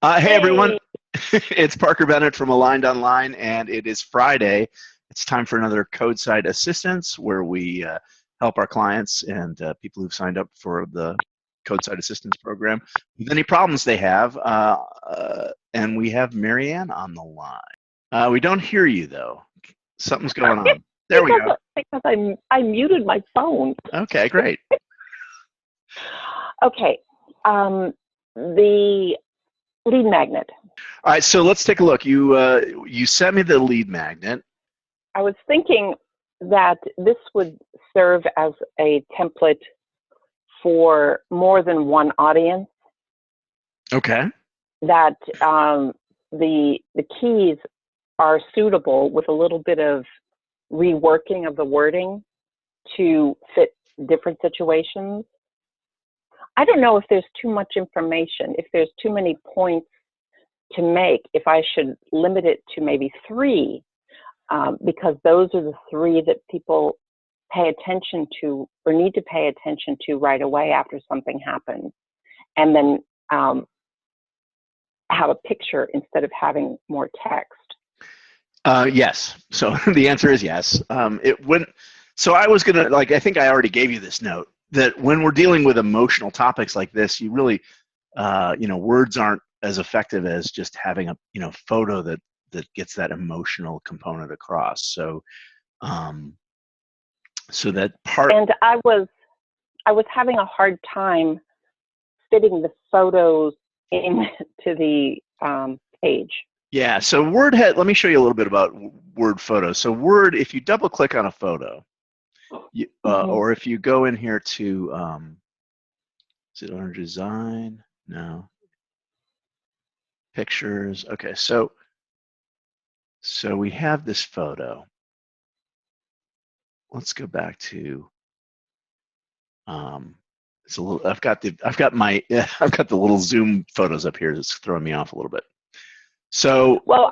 Hey everyone, Hey. it's Parker Bennett from Aligned Online, and it is Friday. It's time for another Codeside Assistance where we help our clients and people who've signed up for the Codeside Assistance program with any problems they have. And we have Marianne on the line. We don't hear you though. Something's going on. There we go. Because I muted my phone. Okay, great. Okay. The lead magnet. All right, so let's take a look. You sent me the lead magnet. I was thinking that this would serve as a template for more than one audience. Okay. That the keys are suitable with a little bit of reworking of the wording to fit different situations. I don't know if there's too much information, if there's too many points to make, if I should limit it to maybe 3, because those are the 3 that people pay attention to or need to pay attention to right away after something happens. And then have a picture instead of having more text. Yes. So the answer is yes. So I was gonna I think I already gave you this note that when we're dealing with emotional topics like this, you really, words aren't as effective as just having a photo that gets that emotional component across. So, so that part. And I was having a hard time fitting the photos into the page. Yeah, so Word let me show you a little bit about Word photos. So Word, if you double click on a photo, or if you go in here to, is it under design? No. Pictures. Okay, so we have this photo. Let's go back to, it's a little, I've got the little zoom photos up here that's throwing me off a little bit. So, well,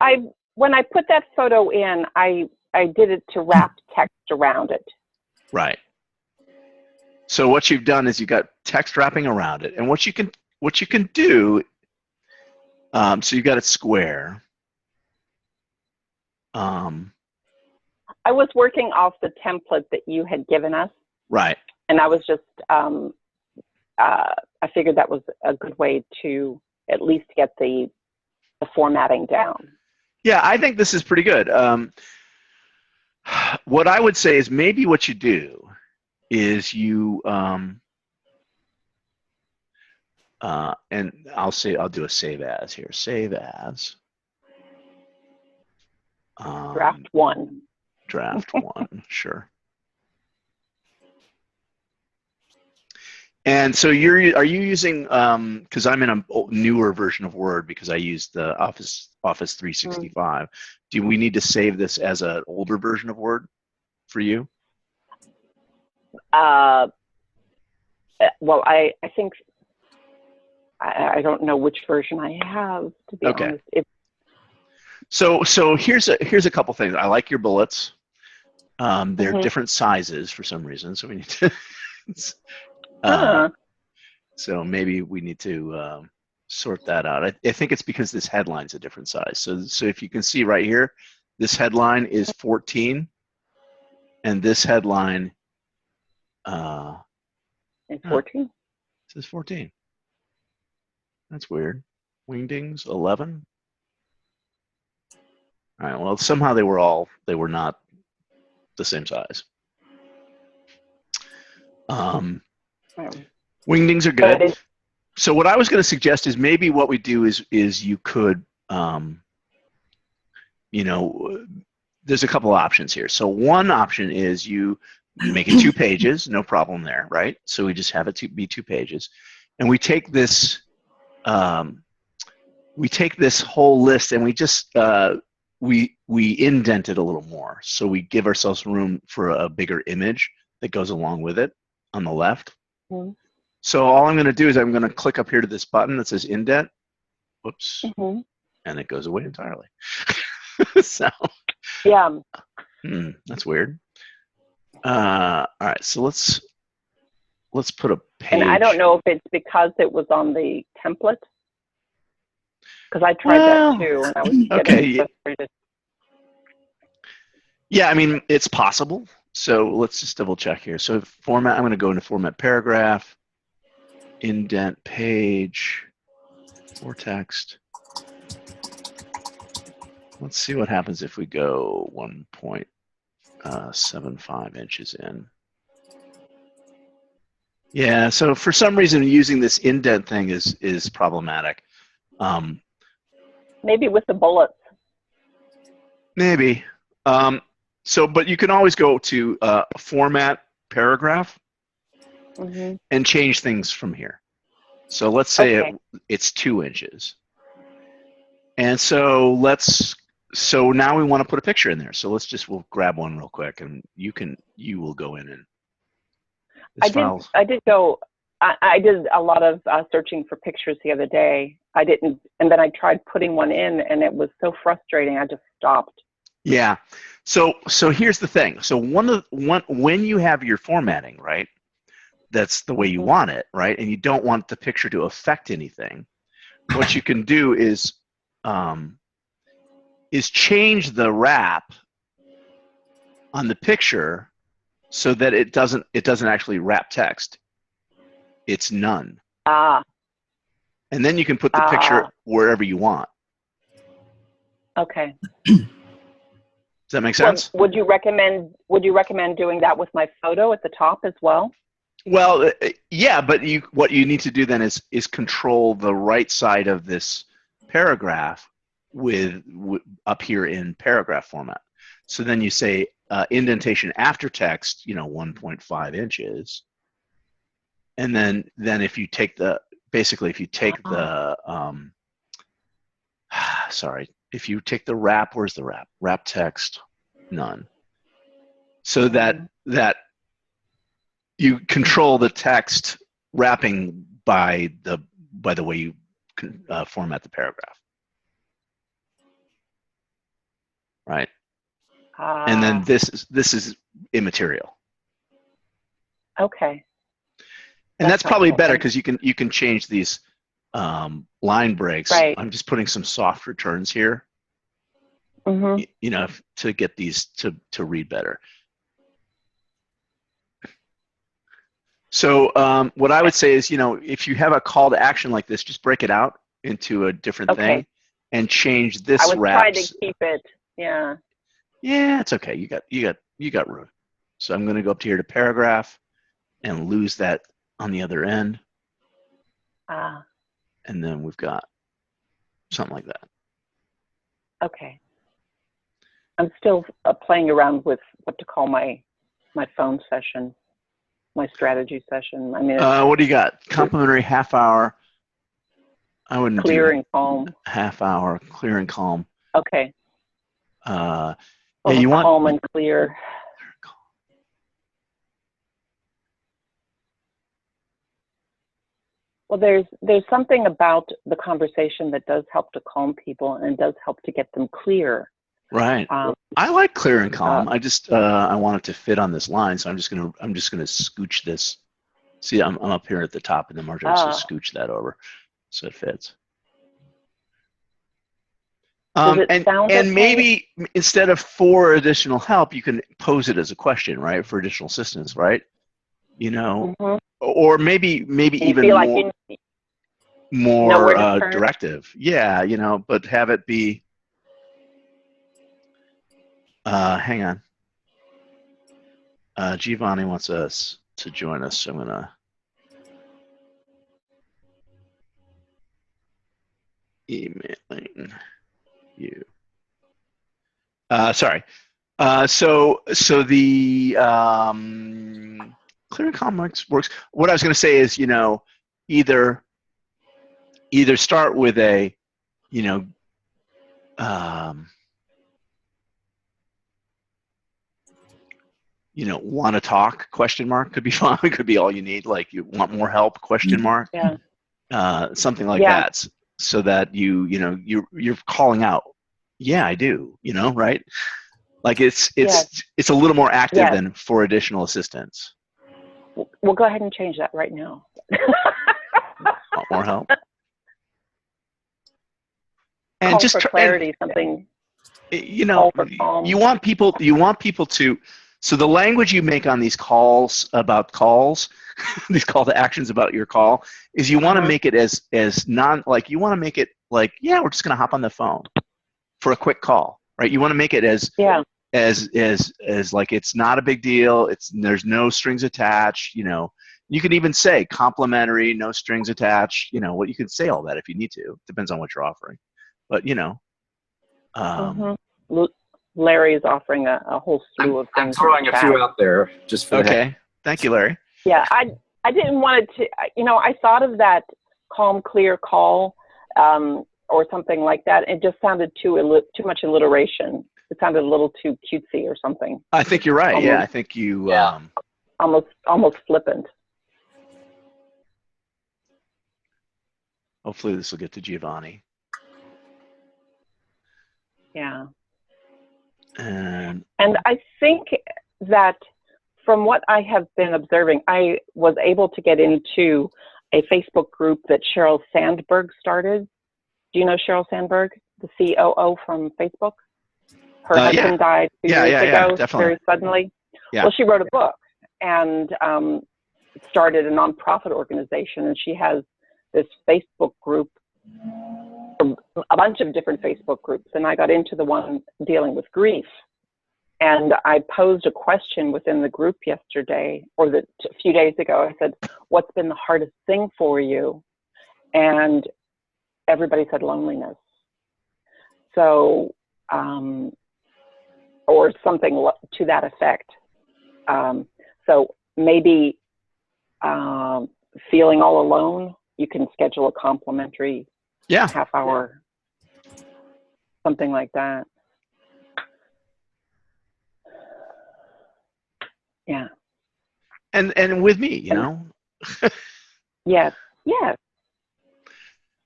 when I put that photo in, I did it to wrap text around it. Right. So what you've done is you've got text wrapping around it, and what you can do. So you've got it square. I was working off the template that you had given us. Right. And I was just, I figured that was a good way to at least get the formatting down. Yeah, I think this is pretty good. What I would say is maybe what you do is you, and I'll do a save as here. Save as. Draft 1. Draft 1, sure. And so are you using, because I'm in a newer version of Word because I use the Office 365. Do we need to save this as an older version of Word for you? Well, I think, I don't know which version I have, to be honest. So here's a couple things. I like your bullets. They're different sizes for some reason, so we need to. So maybe we need to sort that out. I think it's because this headline's a different size. So if you can see right here, this headline is 14, and this headline is 14. It says 14. That's weird. Wingdings 11. All right. Well, somehow they were not the same size. Wingdings are good. So what I was going to suggest is maybe what we do is you could, there's a couple options here. So one option is you make it 2 pages, no problem there, right? So we just have it to be 2 pages, and we take this whole list and we just we indent it a little more, so we give ourselves room for a bigger image that goes along with it on the left. So all I'm going to do is I'm going to click up here to this button that says indent. Whoops. And it goes away entirely. So. Yeah. That's weird. All right. So let's put a page. And I don't know if it's because it was on the template. Because I tried that too, and I was getting frustrated. Yeah, I mean, it's possible. So let's just double check here. So format, I'm going to go into format paragraph, indent page, or text. Let's see what happens if we go 1.75 inches in. Yeah, so for some reason using this indent thing is problematic. Maybe with the bullets. Maybe. But you can always go to format paragraph and change things from here. So let's say it's 2 inches. And so now we want to put a picture in there. So we'll grab one real quick, and you will go in and I did a lot of searching for pictures the other day. And then I tried putting one in, and it was so frustrating. I just stopped. Yeah. So here's the thing. So when you have your formatting, right, that's the way you want it, right, and you don't want the picture to affect anything, what you can do is change the wrap on the picture so that it doesn't actually wrap text. It's none. And then you can put the picture wherever you want. Okay. Does that make sense? Would you recommend doing that with my photo at the top as well? Well, yeah, but what you need to do then is control the right side of this paragraph with up here in paragraph format. So then you say indentation after text, 1.5 inches, and then if you take the if you take the wrap, where's the wrap? Wrap text, none. So that you control the text wrapping by the way you format the paragraph, right? And then this is immaterial. Okay. And that's probably better because you can change these line breaks. Right. I'm just putting some soft returns here, to get these to read better. So what I would say is, if you have a call to action like this, just break it out into a different thing and change this I was wraps. trying to keep it. Yeah. Yeah, it's okay. You got room. So I'm going to go up here to paragraph and lose that on the other end. And then we've got something like that. Okay. I'm still playing around with what to call my phone session, my strategy session. I mean, what do you got? Complimentary half hour. I wouldn't clear do and calm. Half hour, clear and calm. Okay. Yeah, you want calm and clear. Well, there's something about the conversation that does help to calm people and does help to get them clear. Right. I like clear and calm. I just I want it to fit on this line, so I'm just gonna scooch this. See, I'm up here at the top, and then we're just scooch that over so it fits. And maybe instead of for additional help, you can pose it as a question, right? For additional assistance, right? Or maybe even more directive. Yeah, but have it be. Hang on. Giovanni wants us to join us, so I'm gonna emailing you. Sorry. So the clear and calm works. What I was going to say is, either start with a, want to talk ? Could be fine. It could be all you need. Like, you want more help ? Yeah. Something like that, so that you're calling out. Yeah, I do. Right? Like it's a little more active than for additional assistance. We'll go ahead and change that right now. Want more help? And call just for clarity, something. you know, Call for calm. you want people to, so the language you make on these calls about calls, these call to actions about your call, is you want to make it as non, like, you want to make it like, yeah, we're just going to hop on the phone for a quick call, right? You want to make it as like, it's not a big deal. There's no strings attached. You know, you can even say complimentary, no strings attached. You know, what, you can say all that if you need to. Depends on what you're offering, but you know. Larry is offering a whole slew of things. I'm throwing a few out there just for okay. Thank you, Larry. Yeah, I didn't want it to. You know, I thought of that calm, clear call, or something like that. It just sounded too much alliteration. It sounded a little too cutesy or something. I think you're right. Yeah, I think you. Almost flippant. Hopefully, this will get to Giovanni. Yeah. And I think that from what I have been observing, I was able to get into a Facebook group that Sheryl Sandberg started. Do you know Sheryl Sandberg, the COO from Facebook? Her husband died 2 years ago, very suddenly. Yeah. Well, she wrote a book and started a nonprofit organization, and she has this Facebook group, a bunch of different Facebook groups, and I got into the one dealing with grief. And I posed a question within the group yesterday, or a few days ago. I said, what's been the hardest thing for you? And everybody said loneliness. So, or something to that effect. So maybe feeling all alone, you can schedule a complimentary half hour, something like that. Yeah. And with me, you know. Yes. Yes.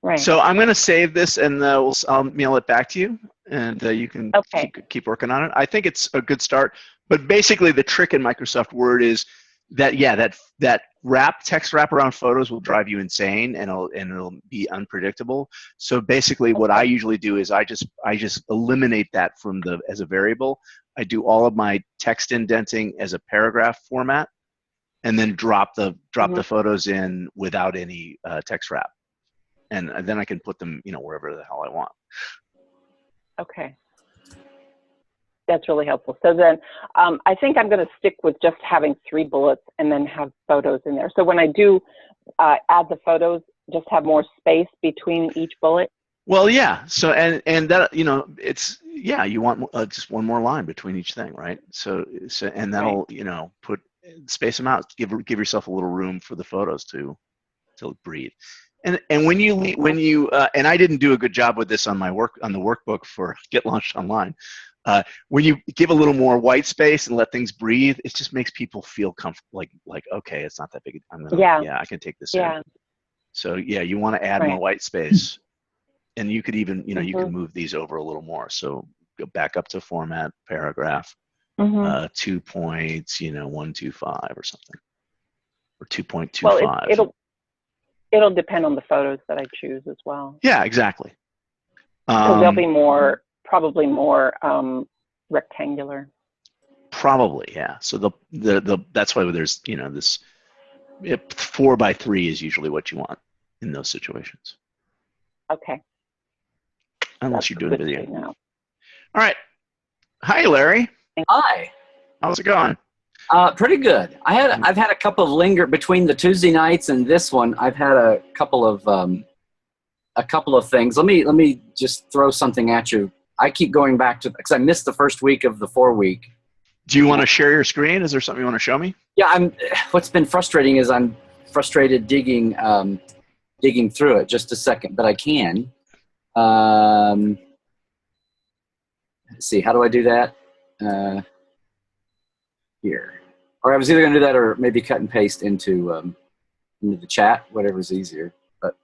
Right. So I'm going to save this, and I'll mail it back to you, and you can keep working on it. I think it's a good start. But basically, the trick in Microsoft Word is that that text wrap around photos will drive you insane, and it'll be unpredictable. So basically, what I usually do is I just eliminate that as a variable. I do all of my text indenting as a paragraph format, and then drop the photos in without any text wrap, and then I can put them, you know, wherever the hell I want. Okay. That's really helpful. So then I think I'm going to stick with just having 3 bullets and then have photos in there. So when I do add the photos, just have more space between each bullet. Well, yeah. So and that, you know, it's, yeah, you want just one more line between each thing, right? So and that'll, you know, space them out. Give yourself a little room for the photos to breathe. And when you and I didn't do a good job with this on the workbook for Get Launched Online. When you give a little more white space and let things breathe, it just makes people feel comfortable. Like okay, it's not that big. I can take this in. So yeah, you want to add more white space, and you could even, you know, you can move these over a little more. So go back up to format paragraph, 2 points, you know, 125 or something, or 2.25. Well, it'll depend on the photos that I choose as well. Yeah, exactly. Because they'll be probably more rectangular. Probably, yeah. So that's why there's, you know, this 4x3 is usually what you want in those situations. Okay. Unless you're doing video. All right. Hi, Larry. Hi. How's it going? Pretty good. I've had a couple of between the Tuesday nights and this one. I've had a couple of things. Let me just throw something at you. I keep going back to, because I missed the first week of the 4-week. Do you want to share your screen? Is there something you want to show me? Yeah, what's been frustrating is I'm frustrated digging through it. Just a second, but I can. Let's see, how do I do that? Here. Or I was either going to do that or maybe cut and paste into the chat, whatever's easier. But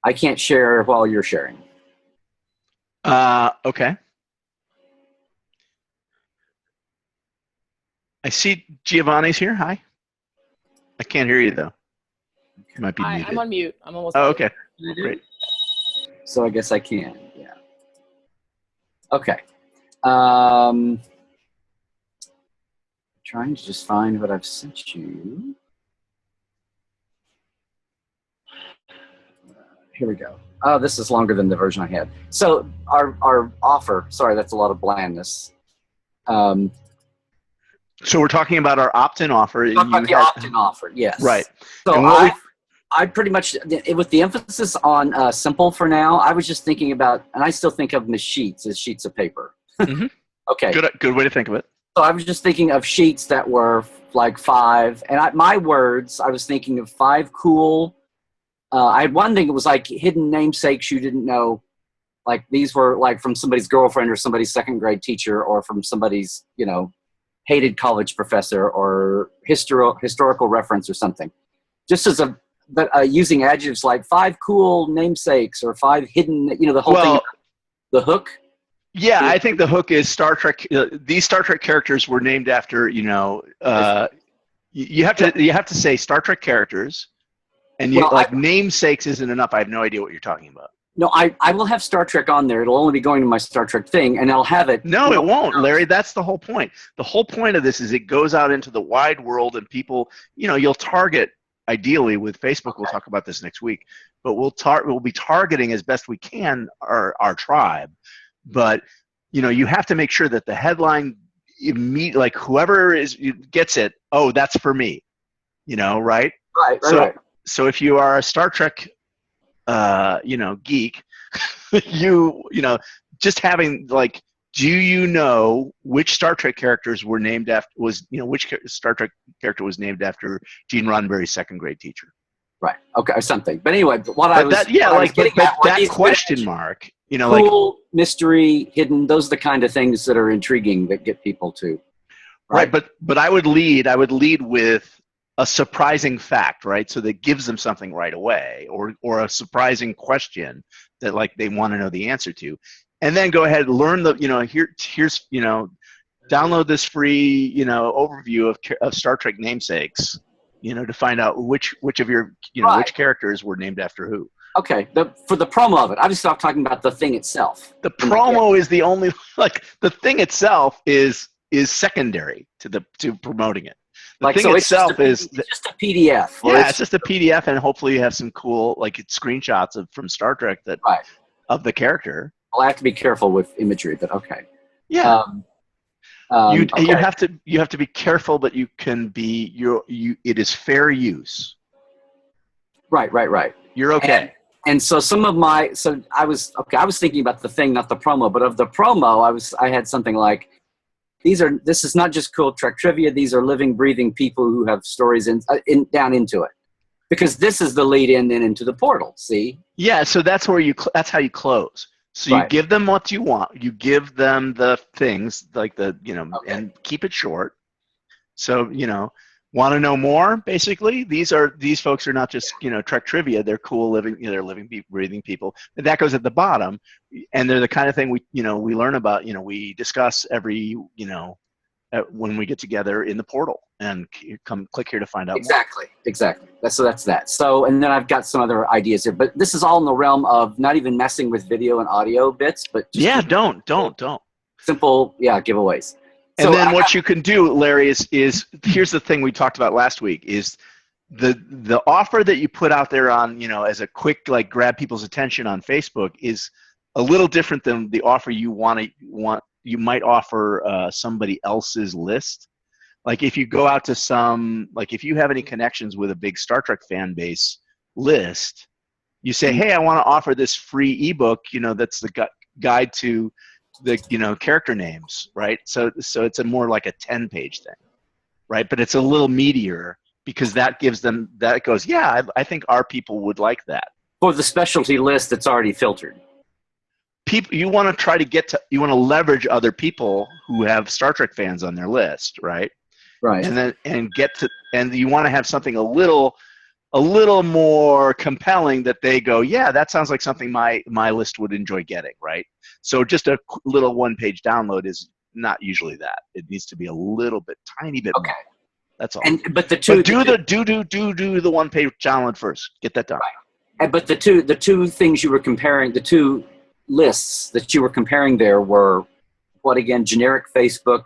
I can't share while you're sharing. Okay. I see Giovanni's here. Hi. I can't hear you though. You might be muted. I'm on mute. I'm almost. Oh, okay. Great. so I guess I can. Yeah. Okay. Trying to just find what I've sent you. Here we go. Oh, this is longer than the version I had. So our offer, sorry, that's a lot of blandness. So we're talking about our opt-in offer. Talk about the opt-in offer, yes. Right. So I pretty much, with the emphasis on simple for now, I was just thinking about, and I still think of them as sheets of paper. Mm-hmm. Okay. Good way to think of it. So I was just thinking of sheets that were like 5, and my words, I was thinking of 5 cool. I had one thing, it was like hidden namesakes you didn't know. Like these were like from somebody's girlfriend or somebody's second grade teacher or from somebody's, hated college professor or historical reference or something. Just as using adjectives like 5 cool namesakes or 5 hidden, the whole thing, the hook. Yeah, I think the hook is Star Trek. These Star Trek characters were named after, you have to say Star Trek characters, and namesakes isn't enough. I have no idea what you're talking about. No, I will have Star Trek on there. It'll only be going to my Star Trek thing, and I'll have it. No, it won't, Larry. That's the whole point. The whole point of this is it goes out into the wide world, and people, you'll target. Ideally, with Facebook, we'll talk about this next week. But we'll be targeting as best we can our tribe. But you have to make sure that the headline, like whoever gets it. Oh, that's for me. Right? Right. So if you are a Star Trek, geek, just having like, do you know which Star Trek characters were named after? Which Star Trek character was named after Gene Roddenberry's second grade teacher? Right. Okay. Or something. But anyway, that question mark. Cool, mystery, hidden. Those are the kind of things that are intriguing that get people to. Right. But I would lead with a surprising fact, right? So that gives them something right away, or a surprising question that like they want to know the answer to, and then go ahead and learn here's download this free overview of Star Trek namesakes, to find out which of your which characters were named after who. Okay, for the promo of it, I just stopped talking about the thing itself. The promo is the only, the thing itself is secondary to promoting it. The thing itself is just a PDF. Yeah, it's just a PDF, and hopefully you have some cool screenshots from Star Trek of the character. I'll have to be careful with imagery, but okay. Yeah. You have to be careful, but you can be it is fair use. Right. You're okay. And so I was thinking about the thing, not the promo, but of the promo, I had something like, this is not just cool Trek trivia. These are living, breathing people who have stories down into it, because this is the lead in then into the portal. See? Yeah. So that's that's how you close. So you give them what you want. You give them the things like and keep it short. So, want to know more? Basically, these folks are not just Trek trivia. They're cool living, they're living, breathing people. And that goes at the bottom, and they're the kind of thing we learn about. We discuss every when we get together in the portal, and come click here to find out. Exactly. That's that. So, and then I've got some other ideas here, but this is all in the realm of not even messing with video and audio bits, but just don't simple giveaways. And then what you can do, Larry, is here's the thing we talked about last week, is the offer that you put out there on, as a quick, grab people's attention on Facebook is a little different than the offer you you might offer somebody else's list. Like if you go out to if you have any connections with a big Star Trek fan base list, you say, hey, I want to offer this free ebook, that's the guide to the character names, right? So it's more like a 10-page thing, right? But it's a little meatier, because that goes, yeah, I think our people would like that. For the specialty list that's already filtered. People, you want to leverage other people who have Star Trek fans on their list, right? Right. And you want to have something a little more compelling that they go, yeah, that sounds like something my list would enjoy getting, right? So just a little one-page download is not usually that. It needs to be a little bit, tiny bit more. That's all. But do the one-page download first. Get that done. But the two things you were comparing, the two lists that you were comparing there were what again? Generic Facebook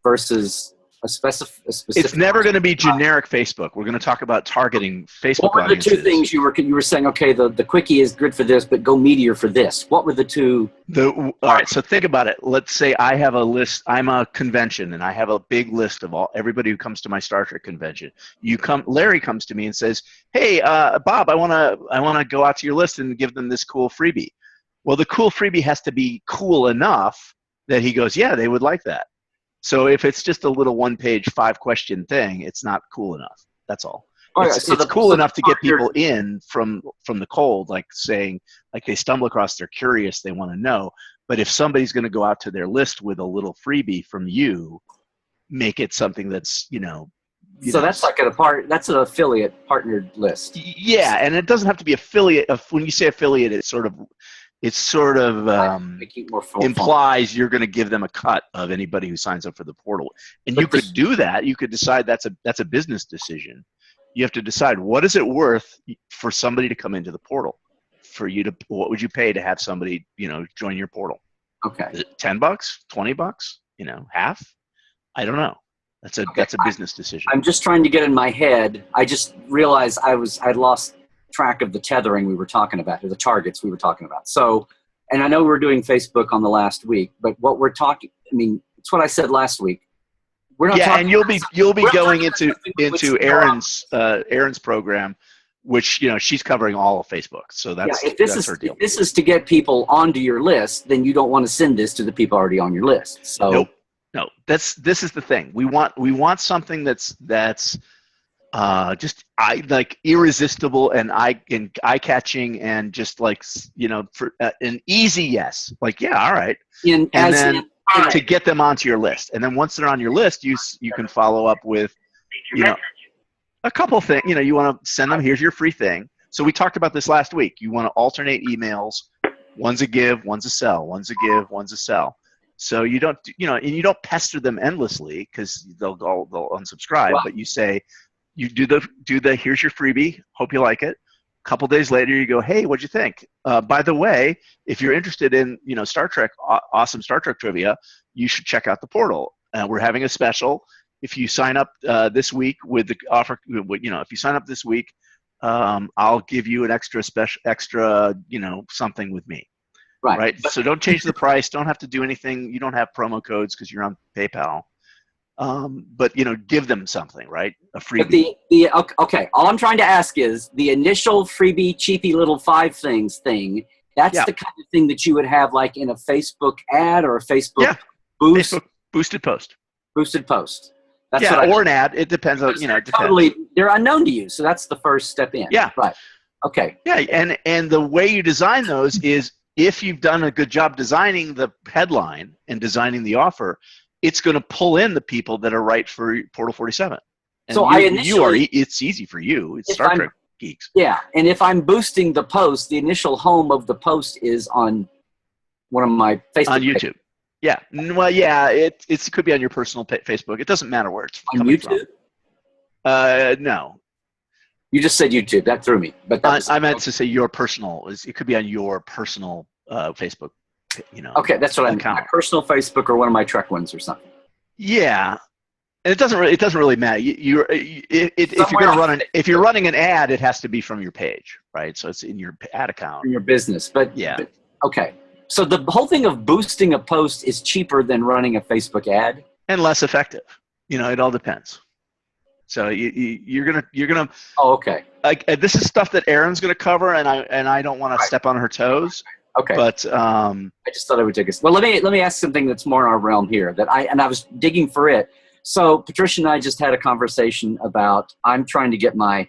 versus a specific. It's never going to be generic Facebook. We're going to talk about targeting Facebook What were audiences. the two things you were saying? Okay, the quickie is good for this, but go Meteor for this. What were the two? All right, so think about it. Let's say I have a list. I'm a convention, and I have a big list of everybody who comes to my Star Trek convention. Larry comes to me and says, "Hey, Bob, I want to go out to your list and give them this cool freebie." Well, the cool freebie has to be cool enough that he goes, "Yeah, they would like that." So if it's just a little one-page 5-question thing, it's not cool enough. That's all. It's cool enough to get people in from the cold, like saying, like they stumble across, they're curious, they want to know. But if somebody's going to go out to their list with a little freebie from you, make it something that's, So that's like that's an affiliate partnered list. Yeah, and it doesn't have to be affiliate. When you say affiliate, it sort of implies you're going to give them a cut of anybody who signs up for the portal. And you could do that. You could decide that's a business decision. You have to decide, what is it worth for somebody to come into the portal? What would you pay to have somebody, join your portal? Okay. Is it $10, $20, half? I don't know. That's a business decision. I'm just trying to get in my head. I just realized I'd lost track of the tethering we were talking about, or the targets we were talking about. So, and I know we were doing Facebook on the last week, but what we're talking, it's what I said last week. We're not talking. And you'll be going into Erin's program, which she's covering all of Facebook. So that's her deal. If this is to get people onto your list, then you don't want to send this to the people already on your list. So nope. No, this is the thing. We want something that's just irresistible and eye catching and just for an easy yes, all right, to get them onto your list. And then once they're on your list, you can follow up with a couple things. You want to send them, here's your free thing. So we talked about this last week. You want to alternate emails. One's a give, one's a sell. One's a give, one's a sell. So you don't and you don't pester them endlessly because they'll unsubscribe. Wow. But you say, you do the here's your freebie, hope you like it. A couple days later, you go, hey, what'd you think? By the way, if you're interested in Star Trek, awesome Star Trek trivia, you should check out the portal. We're having a special. If you sign up this week with the offer, if you sign up this week, I'll give you an extra something with me. Right. So don't change the price. Don't have to do anything. You don't have promo codes because you're on PayPal. But give them something, right? A freebie. But okay. All I'm trying to ask is the initial freebie, cheapy little 5 things thing. That's the kind of thing that you would have like in a Facebook ad or a Facebook boost. Facebook boosted post. Boosted post. That's or an ad. It depends on it depends. They're unknown to you, so that's the first step in. Yeah. Right. Okay. Yeah, and the way you design those is if you've done a good job designing the headline and designing the offer, it's going to pull in the people that are right for Portal 47. And so it's easy for you. It's Star Trek geeks. Yeah, and if I'm boosting the post, the initial home of the post is on one of my Facebook on YouTube. Pages. Yeah, well, it could be on your personal Facebook. It doesn't matter where it's on YouTube. No. You just said YouTube. That threw me. But I meant to say your personal. It could be on your personal Facebook. Okay, that's what I meant. My personal Facebook or one of my Trek ones or something. Yeah, and it doesn't really matter. If you're running an ad, it has to be from your page, right? So it's in your ad account, in your business. But okay. So the whole thing of boosting a post is cheaper than running a Facebook ad and less effective. It all depends. So you're gonna. Oh, okay. This is stuff that Erin's gonna cover, and I don't want to step on her toes. Okay. But I just thought I would take a. Well, let me ask something that's more in our realm here. I was digging for it. So Patricia and I just had a conversation about I'm trying to get my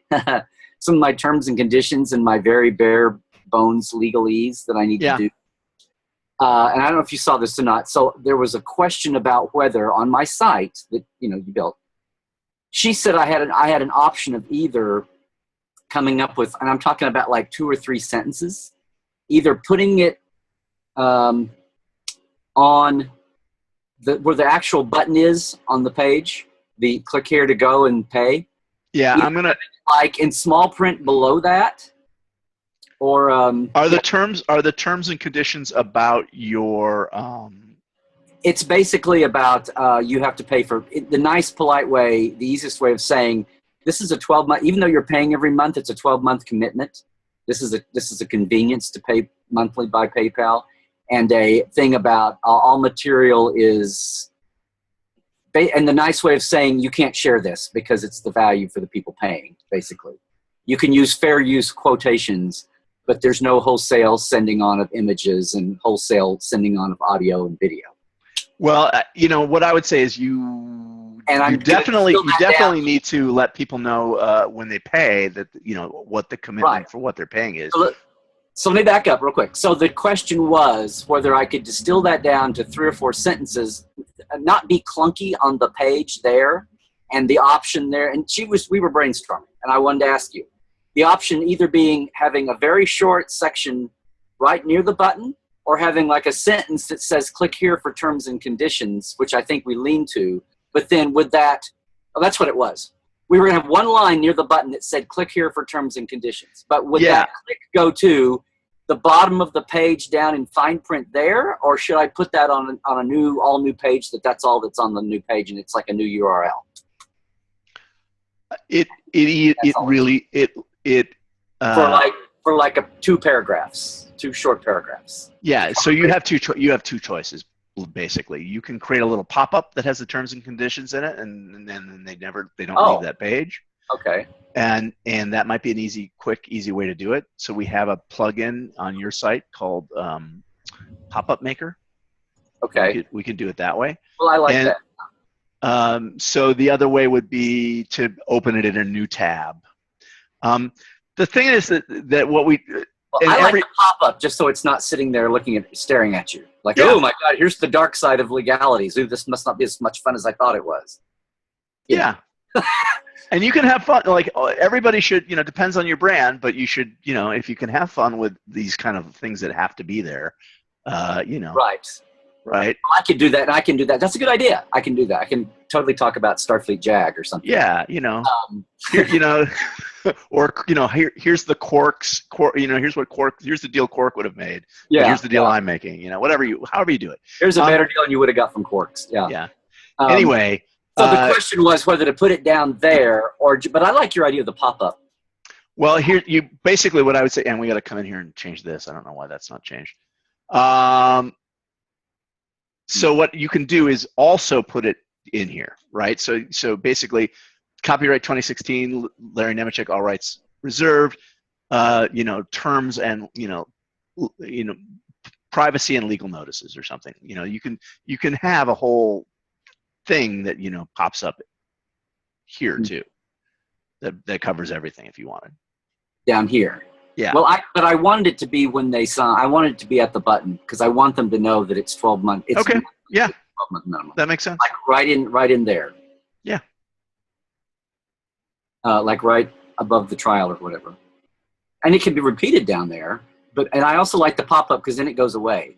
some of my terms and conditions and my very bare bones legalese that I need to do. And I don't know if you saw this or not. So there was a question about whether on my site that you built. She said I had an option of either coming up with, and I'm talking about like 2 or 3 sentences, either putting it on where the actual button is on the page, the click here to go and pay. Yeah, I'm gonna like in small print below that, Or Are the terms and conditions about your it's basically about you have to pay for it, the nice, polite way, the easiest way of saying this is a 12-month. Even though you're paying every month, it's a 12-month commitment. This is a convenience to pay monthly by PayPal, and a thing about all material is. And the nice way of saying you can't share this because it's the value for the people paying. Basically, you can use fair use quotations, but there's no wholesale sending on of images and wholesale sending on of audio and video. Well, what I would say is you definitely need to let people know when they pay that what the commitment for what they're paying is. So let me back up real quick. So the question was whether I could distill that down to 3 or 4 sentences, not be clunky on the page there, and the option there. And we were brainstorming, and I wanted to ask you, the option either being having a very short section right near the button, or having like a sentence that says, click here for terms and conditions, which I think we lean to. But then that's what it was. We were going to have one line near the button that said, click here for terms and conditions. But would that click go to the bottom of the page down in fine print there? Or should I put that on a new, all new page that's all that's on the new page and it's like a new URL? For like 2 paragraphs. 2 short paragraphs. Yeah, so you have two choices basically. You can create a little pop-up that has the terms and conditions in it, and then they don't leave that page. Okay. And that might be an quick, easy way to do it. So we have a plugin on your site called Pop-Up Maker. Okay. We can do it that way. Well, I like that. So the other way would be to open it in a new tab. The thing is that what we I like the pop-up just so it's not sitting there staring at you. Like, oh my God, here's the dark side of legalities. Ooh, this must not be as much fun as I thought it was. Yeah. And you can have fun. Like everybody should, depends on your brand, but you should, if you can have fun with these kind of things that have to be there, Right. Right. I can do that, and I can do that. That's a good idea. I can do that. I can totally talk about Starfleet Jag or something. Yeah, or here's the Quark's. Here's the deal Quark would have made. Yeah. Here's the deal I'm making. However you do it. Here's a better deal than you would have got from Quark's. Yeah. Yeah. Anyway. So the question was whether to put it down there but I like your idea of the pop-up. Well, basically what I would say, and we got to come in here and change this. I don't know why that's not changed. So what you can do is also put it in here, right? So basically, copyright 2016, Larry Nemechek, all rights reserved. Terms and privacy and legal notices or something. You can have a whole thing that pops up here too. That covers everything if you wanted. Down here. Yeah. Well, but I wanted it to be when they sign. I wanted it to be at the button because I want them to know that it's 12 months. Okay. Yeah. 12-month minimum. That makes sense. Like right in there. Yeah. Like right above the trial or whatever, and it can be repeated down there. And I also like the pop up because then it goes away.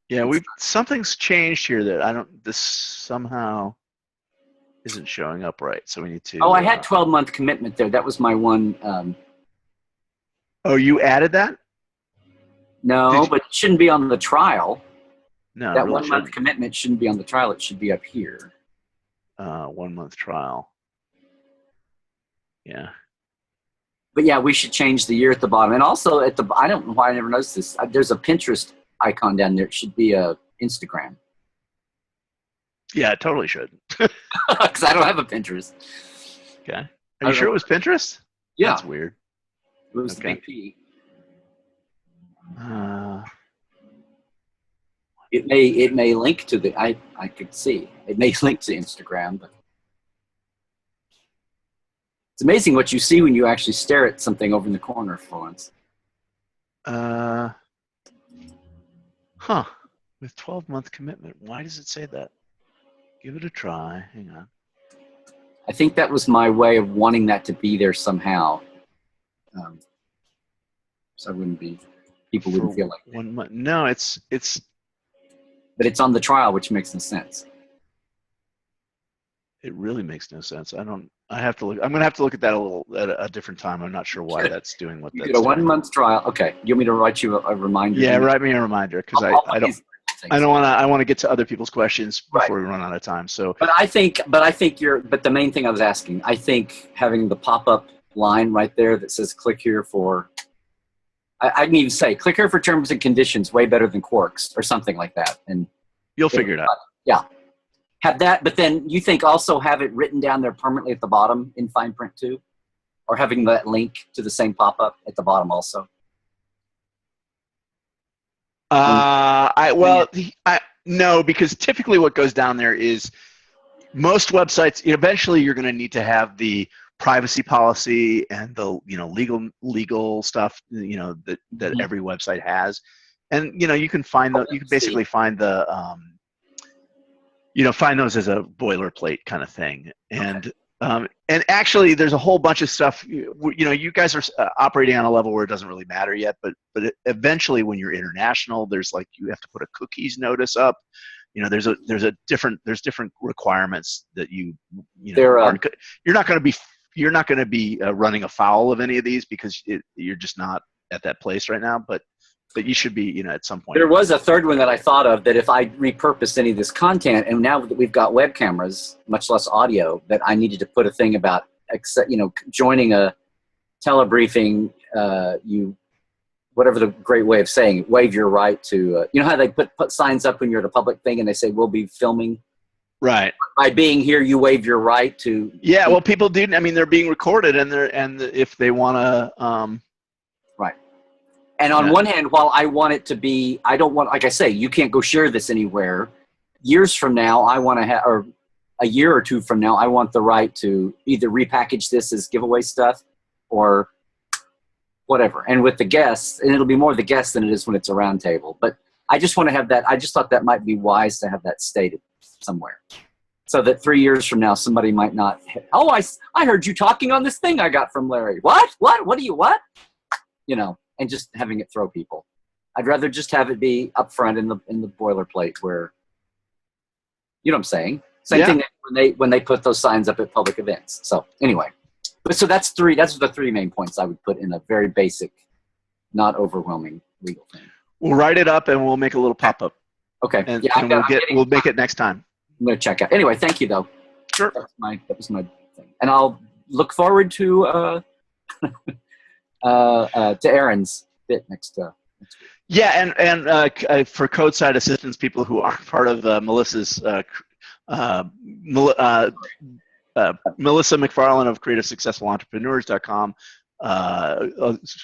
Yeah, something's changed here that this somehow isn't showing up right. So we need to. Oh, I had 12-month commitment there. That was my one. Oh, you added that? No, but it shouldn't be on the trial. No, that really 1-month commitment shouldn't be on the trial. It should be up here. 1-month trial. Yeah. But yeah, we should change the year at the bottom, and also I don't know why I never noticed this. There's a Pinterest icon down there. It should be a Instagram. Yeah, it totally should. Because I don't have a Pinterest. Okay. Are you sure it was Pinterest? Yeah. That's weird. It was the big P. It may link to the I could see. It may link to Instagram, but it's amazing what you see when you actually stare at something over in the corner for once. With 12-month commitment. Why does it say that? Give it a try. Hang on. I think that was my way of wanting that to be there somehow. So people wouldn't feel like 1 month. No, it's. But it's on the trial, which makes no sense. It really makes no sense. I have to look. I'm going to have to look at that at a different time. I'm not sure why that's doing what You that's did a doing. 1 month trial. Okay. You want me to write you a reminder? Yeah, write me a reminder because I don't want to. I want to get to other people's questions before we run out of time. So, but I think but the main thing I was asking, I think having the pop-up line right there that says click here for, I can even say click here for terms and conditions, way better than Quarks or something like that. And you'll figure it out. Yeah. Have that, but then you think also have it written down there permanently at the bottom in fine print too? Or having that link to the same pop-up at the bottom also? No, because typically what goes down there is most websites, eventually you're going to need to have the privacy policy and the legal stuff that every website has. And you can find you can basically find the find those as a boilerplate kind of thing. And and actually there's a whole bunch of stuff, you guys are operating on a level where it doesn't really matter yet, but eventually when you're international, there's you have to put a cookies notice up. There's different requirements that you're not going to be running afoul of any of these because you're just not at that place right now, but you should be, at some point. There was a third one that I thought of, that if I repurposed any of this content, and now that we've got web cameras, much less audio, that I needed to put a thing about, joining a telebriefing, whatever the great way of saying it, waive your right to, how they put signs up when you're at a public thing and they say, we'll be filming. Right. By being here, you waive your right to. Yeah, well, people do. I mean, they're being recorded, and if they want to. Right. And on one hand, while I want it to be, I don't want, like I say, you can't go share this anywhere. Years from now, I want to have, or a year or two from now, I want the right to either repackage this as giveaway stuff or whatever. And with the guests, and it'll be more the guests than it is when it's a round table. But I just want to have that. I just thought that might be wise to have that stated somewhere, so that 3 years from now, somebody might not. Oh, I heard you talking on this thing I got from Larry. What? What do you what? And just having it throw people. I'd rather just have it be up front in the boilerplate where, you know what I'm saying? Same thing when they put those signs up at public events. So anyway, so that's the 3 main points I would put in a very basic, not overwhelming legal thing. We'll write it up and we'll make a little pop-up. Okay. And we'll make it next time. I'm going to check out. Anyway, thank you though. Sure. That was my thing. And I'll look forward to Aaron's bit next week. Yeah, and for Codeside assistants, people who aren't part of Melissa's Melissa McFarlane of CreativeSuccessfulEntrepreneurs.com,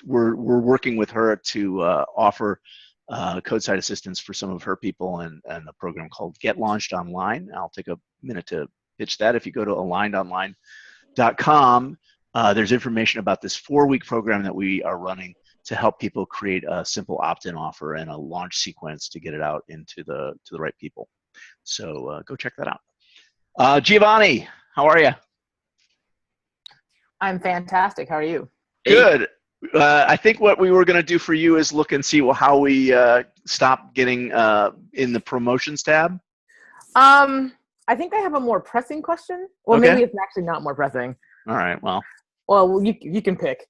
we're working with her to offer Codeside assistance for some of her people and a program called Get Launched Online. I'll take a minute to pitch that. If you go to alignedonline.com, there's information about this 4-week program that we are running to help people create a simple opt-in offer and a launch sequence to get it out into the right people. So go check that out. Giovanni, how are you? I'm fantastic. How are you? Good. I think what we were going to do for you is look and see how we stop getting in the promotions tab. I think I have a more pressing question. Well, okay. Maybe it's actually not more pressing. All right. Well, you can pick.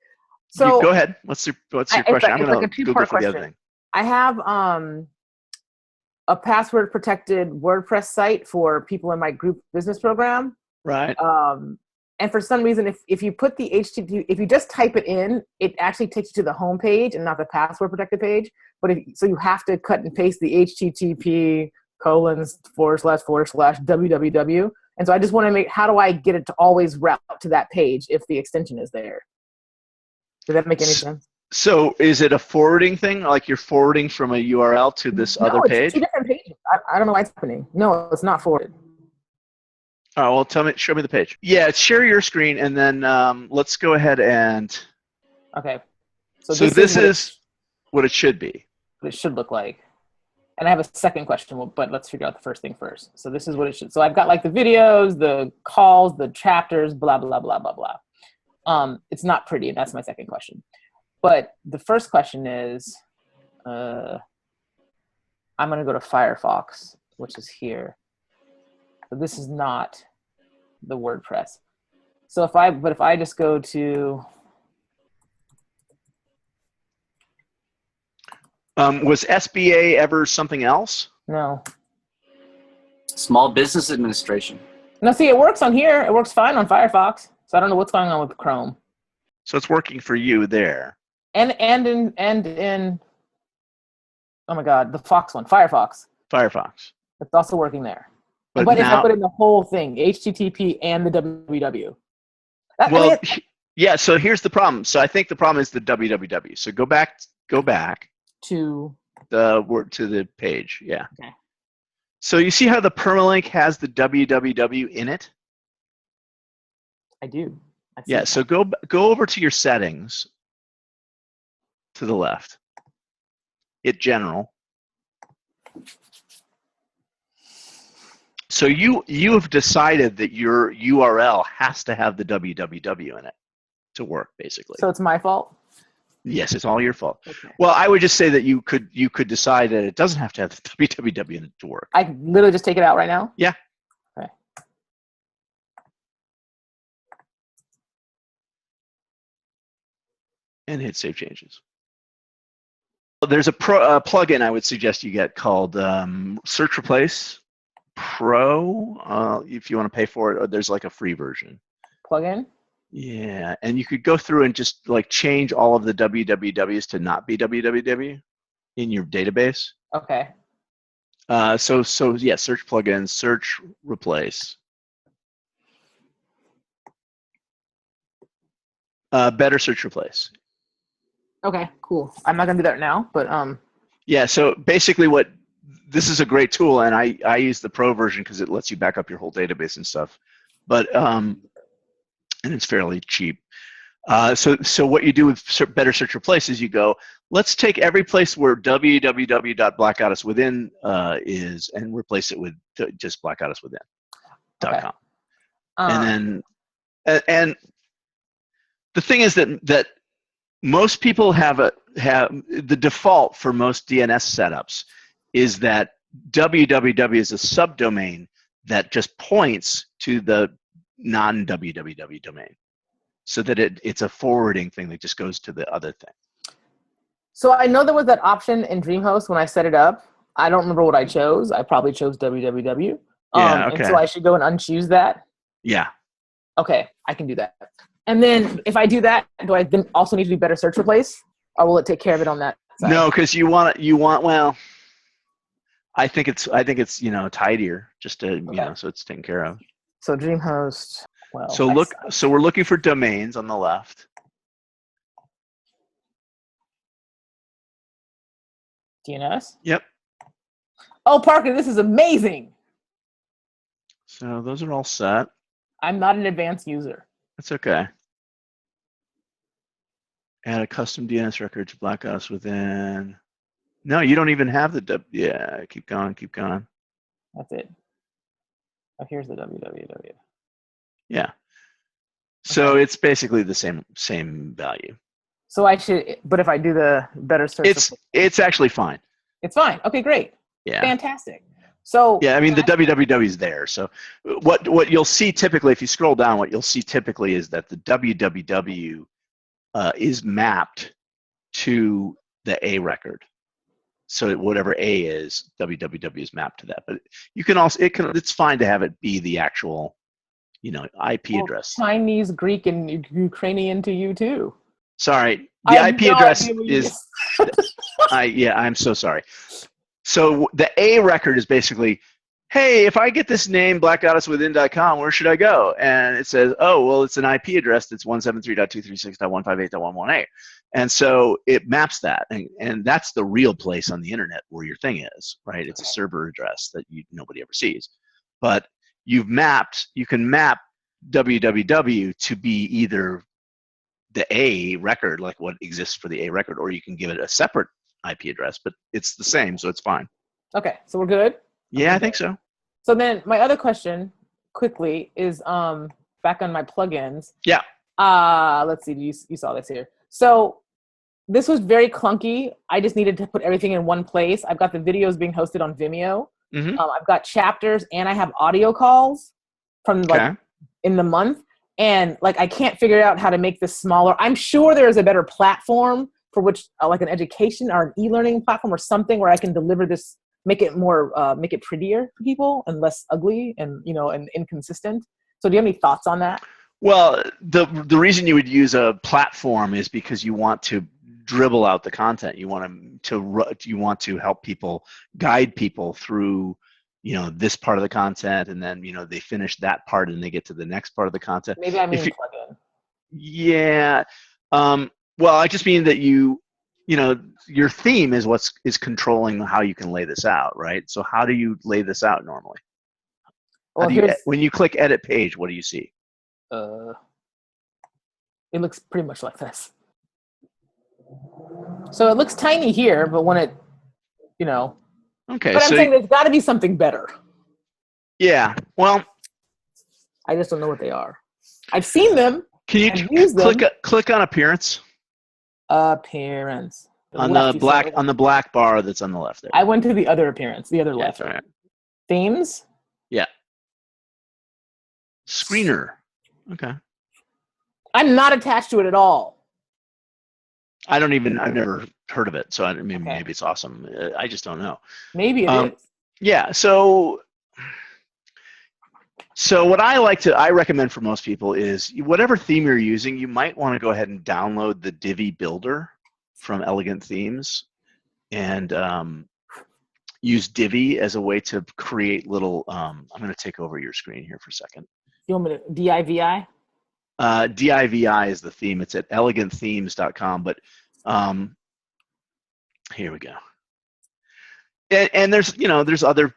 So go ahead. What's your question? I'm going to go for the other thing. I have a password protected WordPress site for people in my group business program. Right. And for some reason, if you put the HTTP, if you just type it in, it actually takes you to the home page and not the password protected page. But so you have to cut and paste the http://www. And so I just want to how do I get it to always route to that page if the extension is there? Does that make any sense? So is it a forwarding thing? Like you're forwarding from a URL to this other page? It's 2 different pages. I don't know why it's happening. No, it's not forwarded. Oh, well, show me the page. Yeah, share your screen, and then let's go ahead and. Okay. So this is what it should be. What it should look like. And I have a second question, but let's figure out the first thing first. So this is what it should. So I've got like the videos, the calls, the chapters, blah, blah, blah, blah, blah. It's not pretty, and that's my second question. But the first question is, I'm going to go to Firefox, which is here. So this is not the WordPress. So if I just go to, was SBA ever something else? no. Small Business Administration. No, see, it works on here. It works fine on Firefox. So I don't know what's going on with Chrome. So it's working for you there. And in oh my God, the Fox one, Firefox. Firefox. It's also working there. But But if now, I put in the whole thing, HTTP and the www. well, yeah. So here's the problem. So I think the problem is the www. So go back to the page. Yeah. Okay. So you see how the permalink has the www in it? I do. Yeah. So go over to your settings to the left. Hit general. So you have decided that your URL has to have the www in it to work, basically. So it's my fault? Yes, it's all your fault. Okay. Well, I would just say that you could decide that it doesn't have to have the www in it to work. I can literally just take it out right now? Yeah. Okay. And hit Save Changes. There's a plugin I would suggest you get called Search Replace Pro. If you want to pay for it, or there's like a free version. Plugin? Yeah, and you could go through and just like change all of the wwws to not be www in your database. Okay. So yeah, search plugins, search replace. Better search replace. Okay, cool. I'm not gonna do that now, but Yeah, so basically this is a great tool, and I use the pro version because it lets you back up your whole database and stuff. But and it's fairly cheap. So what you do with better search replace is you go, let's take every place where www.blackoutUsWithin is and replace it with just blackoutUsWithin.com. Okay. And then the thing is that most people have the default for most DNS setups is that www is a subdomain that just points to the non-www domain, so that it's a forwarding thing that just goes to the other thing. So I know there was that option in DreamHost when I set it up. I don't remember what I chose. I probably chose www. Yeah, okay. And so I should go and unchoose that. Yeah. Okay, I can do that. And then if I do that, do I then also need to do better search replace, or will it take care of it on that side? No, because well, I think it's tidier just to so it's taken care of. So DreamHost. Well. So we're looking for domains on the left. DNS. Yep. Oh, Parker, this is amazing. So those are all set. I'm not an advanced user. That's okay. Add a custom DNS record to blackoutUsWithin. No, you don't even have the yeah. Keep going. That's it. Oh, here's the www. Yeah. So Okay. it's basically the same value. So I should, but if I do the better search, It's actually fine. it's fine. Okay, great. Yeah. Fantastic. So Yeah, I mean the www is there. So what you'll see typically, if you scroll down, what you'll see typically is that the www is mapped to the A record. So whatever A is, www is mapped to that. But you can also it's fine to have it be the actual, IP address. Chinese, Greek, and Ukrainian to you too. Sorry, the I have IP no address idea what is. I'm so sorry. So the A record is basically, hey, if I get this name blackoutUsWithin.com, where should I go? And it says, oh, well, it's an IP address that's 173.236.158.118. And so it maps that, and that's the real place on the internet where your thing is, right? It's a server address that nobody ever sees. But you can map www to be either the A record, like what exists for the A record, or you can give it a separate IP address, but it's the same, so it's fine. Okay, so we're good? Yeah, I think so. So then my other question, quickly, is back on my plugins. Yeah. Let's see, you saw this here. So this was very clunky. I just needed to put everything in one place. I've got the videos being hosted on Vimeo. Mm-hmm. I've got chapters, and I have audio calls from in the month. And like, I can't figure out how to make this smaller. I'm sure there is a better platform for which like an education or an e-learning platform or something where I can deliver this, make it more, make it prettier for people and less ugly and, you know, and inconsistent. So do you have any thoughts on that? Well, the reason you would use a platform is because you want to dribble out the content. You want to help people, guide people through, you know, this part of the content, and then, you know, they finish that part and they get to the next part of the content. Maybe I mean plugin. Yeah. Well, I just mean that you know, your theme is is controlling how you can lay this out, right? So how do you lay this out normally? Well, When you click edit page, what do you see? It looks pretty much like this. So it looks tiny here, but when it, you know. Okay. But I'm saying there's got to be something better. Yeah. Well, I just don't know what they are. I've seen them. Can you click on appearance? Appearance. On the black bar that's on the left there. I went to the other appearance, the other left. Right. Themes? Yeah. Screener. Okay. I'm not attached to it at all. I've never heard of it, so maybe it's awesome. I just don't know. Maybe it is. Yeah, so what I recommend for most people is whatever theme you're using, you might want to go ahead and download the Divi Builder from Elegant Themes and use Divi as a way to create little, I'm going to take over your screen here for a second. You want me to, DIVI? DIVI is the theme. It's at elegantthemes.com, but here we go. And there's, you know, there's other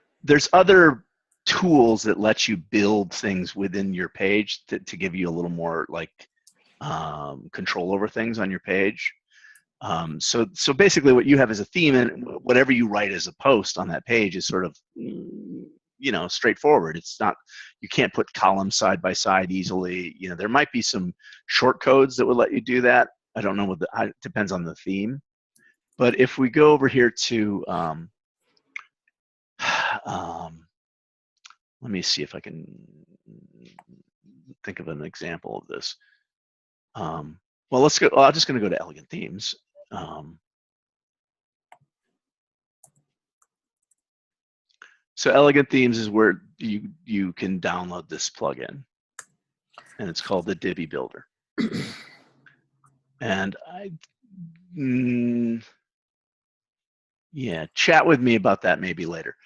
tools that let you build things within your page to give you a little more like control over things on your page. So basically what you have is a theme, and whatever you write as a post on that page is sort of, you know, straightforward. It's not, you can't put columns side by side easily. You know, there might be some short codes that would let you do that. I don't know it depends on the theme. But if we go over here to, let me see if I can think of an example of this. Well, let's go. I'm just going to go to Elegant Themes. So Elegant Themes is where you can download this plugin, and it's called the Divi Builder. And yeah, chat with me about that maybe later.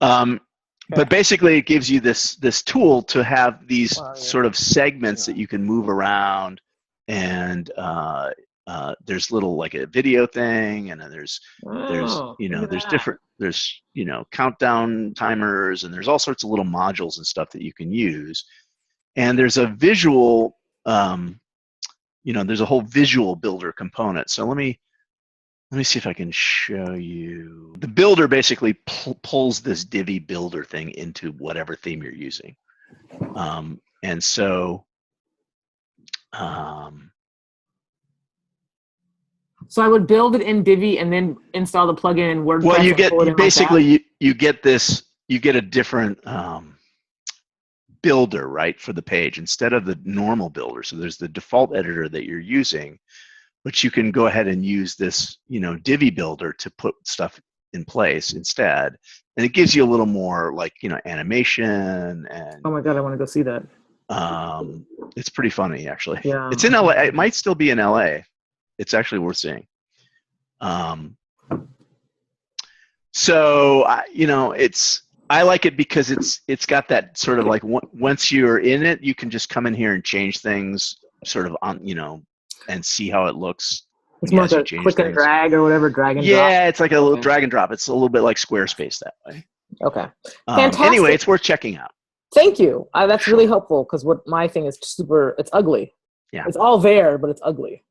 But basically, it gives you this tool to have these sort of segments that you can move around, and there's little like a video thing, and then there's you know there's you know countdown timers, and there's all sorts of little modules and stuff that you can use, and there's a visual you know, there's a whole visual builder component. So let me see if I can show you. The builder basically pulls this Divi Builder thing into whatever theme you're using. And so so I would build it in Divi and then install the plugin in WordPress. Well, you get this, you get a different builder, right, for the page instead of the normal builder. So there's the default editor that you're using, but you can go ahead and use this, you know, Divi Builder to put stuff in place instead, and it gives you a little more like, you know, animation and. Oh my God, I want to go see that. It's pretty funny actually. Yeah. It's in LA. It might still be in LA. It's actually worth seeing. So you know, I like it because it's got that sort of like once you're in it, you can just come in here and change things sort of on, you know, and see how it looks. It's more like a click and drag or whatever, drag and drop. Yeah, it's like a little drag and drop. It's a little bit like Squarespace that way. Okay. Fantastic. Anyway, it's worth checking out. Thank you. That's really helpful because what my thing is it's ugly. Yeah. It's all there, but it's ugly.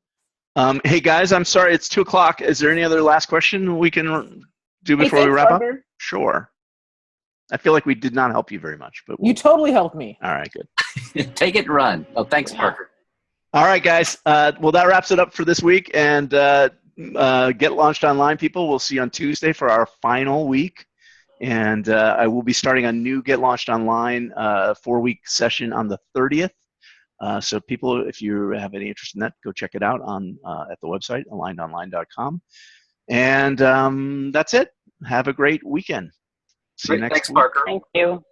Hey guys, I'm sorry, it's 2:00. Is there any other last question we can do before we wrap up? Sure. I feel like we did not help you very much, but you totally helped me. All right, good. Take it and run. Oh, thanks, Parker. All right, guys. Well, that wraps it up for this week. And Get Launched Online, people. We'll see you on Tuesday for our final week. And I will be starting a new Get Launched Online 4-week session on the 30th. So people, if you have any interest in that, go check it out on at the website, alignedonline.com. And that's it. Have a great weekend. See you Great. next Thanks, week. Parker. Thank you.